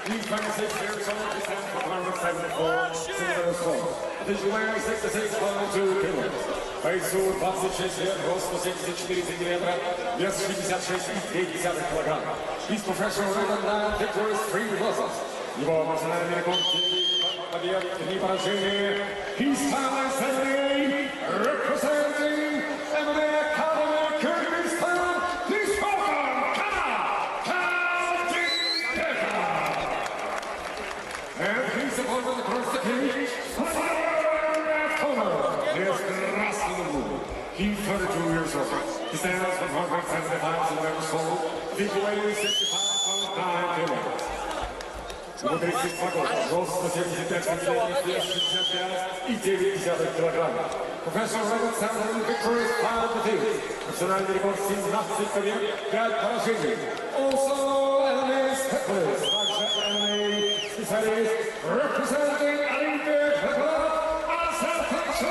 He's 26 years old, he stands for 174, silver score. Official wearing 66.2 kilos. Весу 26 лет, рост 174 сантиметра, вес 66,3 килограмма. He's professional ribbon now, victorious 3 losses. Его национальный рекорд 9 побед, 3 поражения. He's found 78, representing MMA Academy Kyrgyzstan. Please welcome Kaldideka. And he's opponent across the cage, He's 32 years old. He stands for 175 centimeters tall. He's weighing 65.9 kilograms. Ему 32 года, рост 175 сантиметров, вес 65,9 килограмма. Professional record 7 victories, 5 defeats. Национальный рекорд 17 побед, 5 поражений. Also MMA specialist, также MMA специалист, representing Olympic record, Azerbaijan.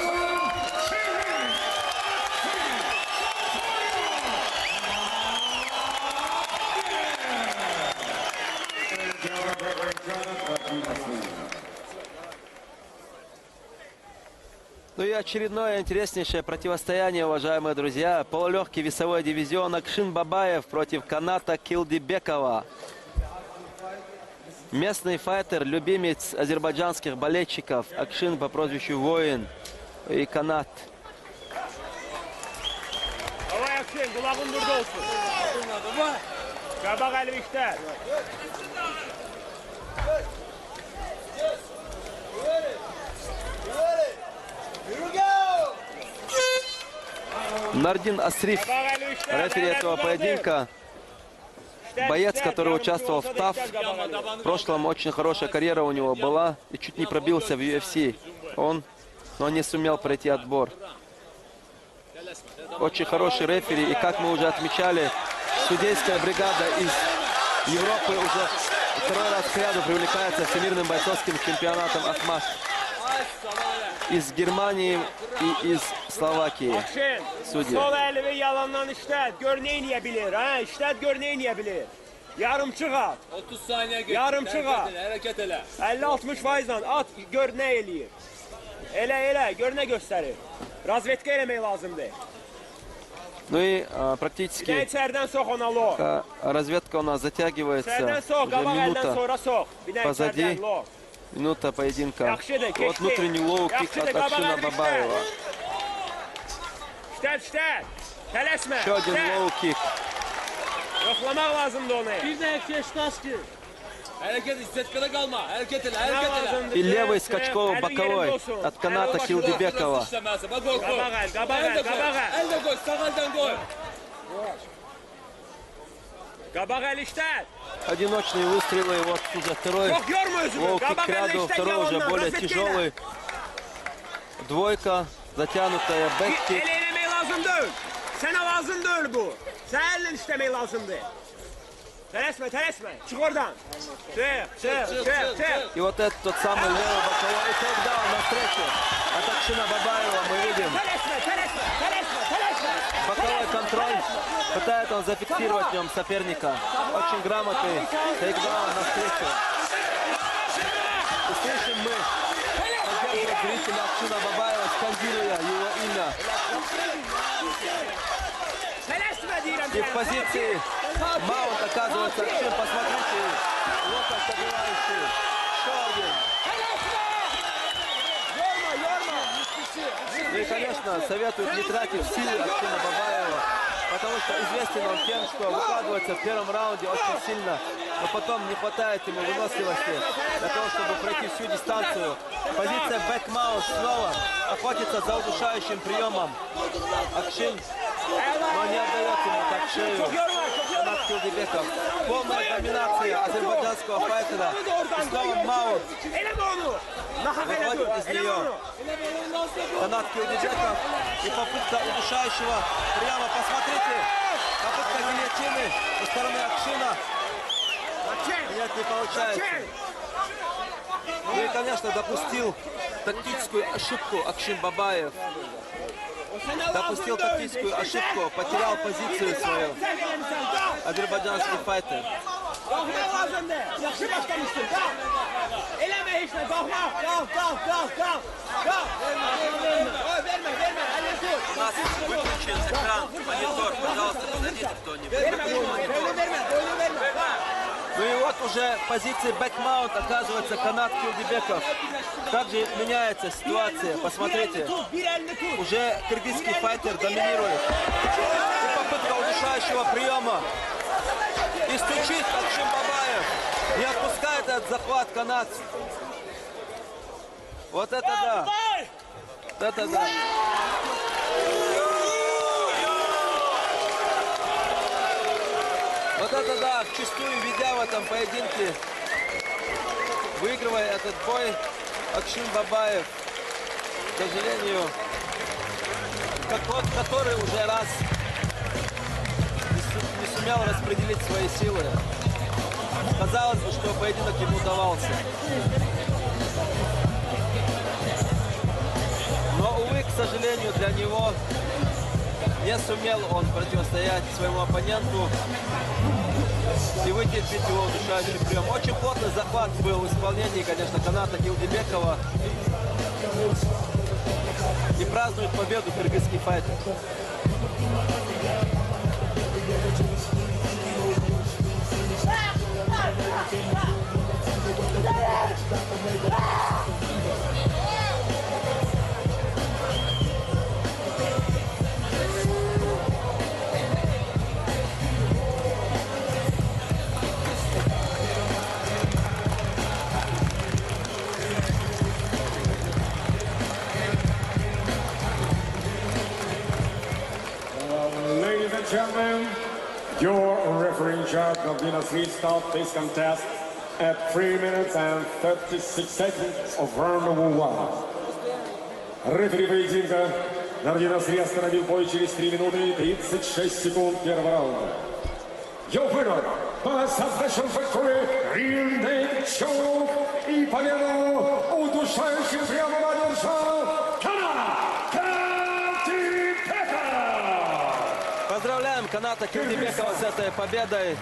Ну и очередное интереснейшее противостояние, уважаемые друзья. Полулегкий весовой дивизион Акшин Бабаев против Каната Килдибекова. Местный файтер, любимец азербайджанских болельщиков. Акшин по прозвищу Воин и Канат. Давай, Акшин, кулағың burada olsun. Qabaq əli işlər. Нардин Асриф, рефери этого поединка, боец, который участвовал в ТАФ. В прошлом очень хорошая карьера у него была и чуть не пробился в UFC. Но не сумел пройти отбор. Очень хороший рефери, и как мы уже отмечали, судейская бригада из Европы уже второй раз к ряду привлекается всемирным бойцовским чемпионатом Ахмат. Из Германии и из Словакии. Судьи. Sol əli və yalandan işlət, gör nə eləyə bilir, hə? İşlət, gör nə eləyə bilir. Yarımçıq at. 30 saniye geçti. Yarımçıq at. Hareket ele. 50-60% at, gör nə eləyir. Elə, gör nə göstərir. Razvetka eləmək lazımdır. Ну и практически İçərdən sox ona lor. разведка у нас затягивается. İçərdən sox, Уже qabaq əldən минута sonra sox. Bir də позади. içərdən lor. Минута поединка. Yaxşıdır, keçdi. Вот внутренний лоу-кик Yaxşıdır, от qabaq Акшина əldə Бабаева. İşlət. Tələsmə. Еще один лоу-кик. Yoxlamaq lazımdır onu. Bir de Keştaşki. Hareket istetkada kalma. Hareket ele. Hareket ele. И левый скачково-боковой от Каната Килдибекова. Bak gol gol. Qabaq əl. El de gol. Sağ elden gol. Qabaq əl işlət. Одиночные выстрелы. Вот уже второй Çox yorma özünü. лоу-кик Qabaq к əldə ряду. işlət Второй уже yalandan. более тяжелый. Двойка. Затянутая бэк-кик. Elə eləmək lazım deyil. Sənə lazım deyil bu. Sən əllə işləmək lazımdır. Tələsmə. Çıx oradan. Çıx. И вот этот тот самый левый боковой тейкдаун навстречу от Акшина Бабаева мы видим. Tələsmə. Боковой контроль. Пытается он зафиксировать в нем соперника. Очень грамотный тейкдаун навстречу. И слышим мы поддерживают зрителя Акшина Бабаева, скандируя его имя. И в позиции маунт оказывается Акшин. Посмотрите, локоть добивающий. Еще один. Ну и, конечно, советуют не тратить силы Акшина Бабаева, потому что известен он тем, что выкладывается в первом раунде очень сильно, но потом не хватает ему выносливости для того, чтобы пройти всю дистанцию. Позиция бэк-маунт снова охотится за удушающим приемом. Акшин, но не отдает ему так шею. Канат Килдибеков. Полная доминация азербайджанского файтера. И снова маунт выходит из нее. Канат Килдибеков и попытка удушающего приема. Посмотрите, попытка гильотины со стороны Акшина. Нет, не получается. Ну и, конечно, допустил тактическую ошибку Акшин Бабаев. Допустил тактическую ошибку, потерял позицию свою азербайджанский файтер. Qalxmaq lazımdır. Yaxşı başlamışsın. Qalx. Eləmə heç nə. Qalxmaq. Qalx. Qalx. Oy, vermə. Əlini tut. У нас выключен экран, монитор. Пожалуйста, подойдите кто-нибудь. Vermə. Ну и вот уже в позиции бэкмаунт оказывается Канат Килдибеков. Также меняется ситуация. Посмотрите, Bir əlini tut. уже кыргызский файтер доминирует. И попытка удушающего приема. И стучит Акшим Бабаев. Не отпускает этот захват Канат. Вот это да. Вот это да. Вот это да, вчистую ведя в этом поединке, выигрывая этот бой, Акшим Бабаев, к сожалению, который уже раз не сумел распределить свои силы. Казалось бы, что поединок ему давался. Но, увы, к сожалению, для него не сумел он противостоять своему оппоненту и вытерпеть его удушающий прием. Очень плотный захват был в исполнении, конечно, Каната Килдибекова. И празднует победу кыргызский файтер. Ladies and gentlemen, your referee in charge of Venus restart this contest at 3 minutes and 36 seconds of round number 1. Рефери поединка Нардинас Ри остановил бой через 3 минуты и 36 секунд первого раунда. Your winner by submission victory, real name choke и победу удушающим приемом одержал Канат Килдибеков! Поздравляем Каната Килдибекова с этой победой.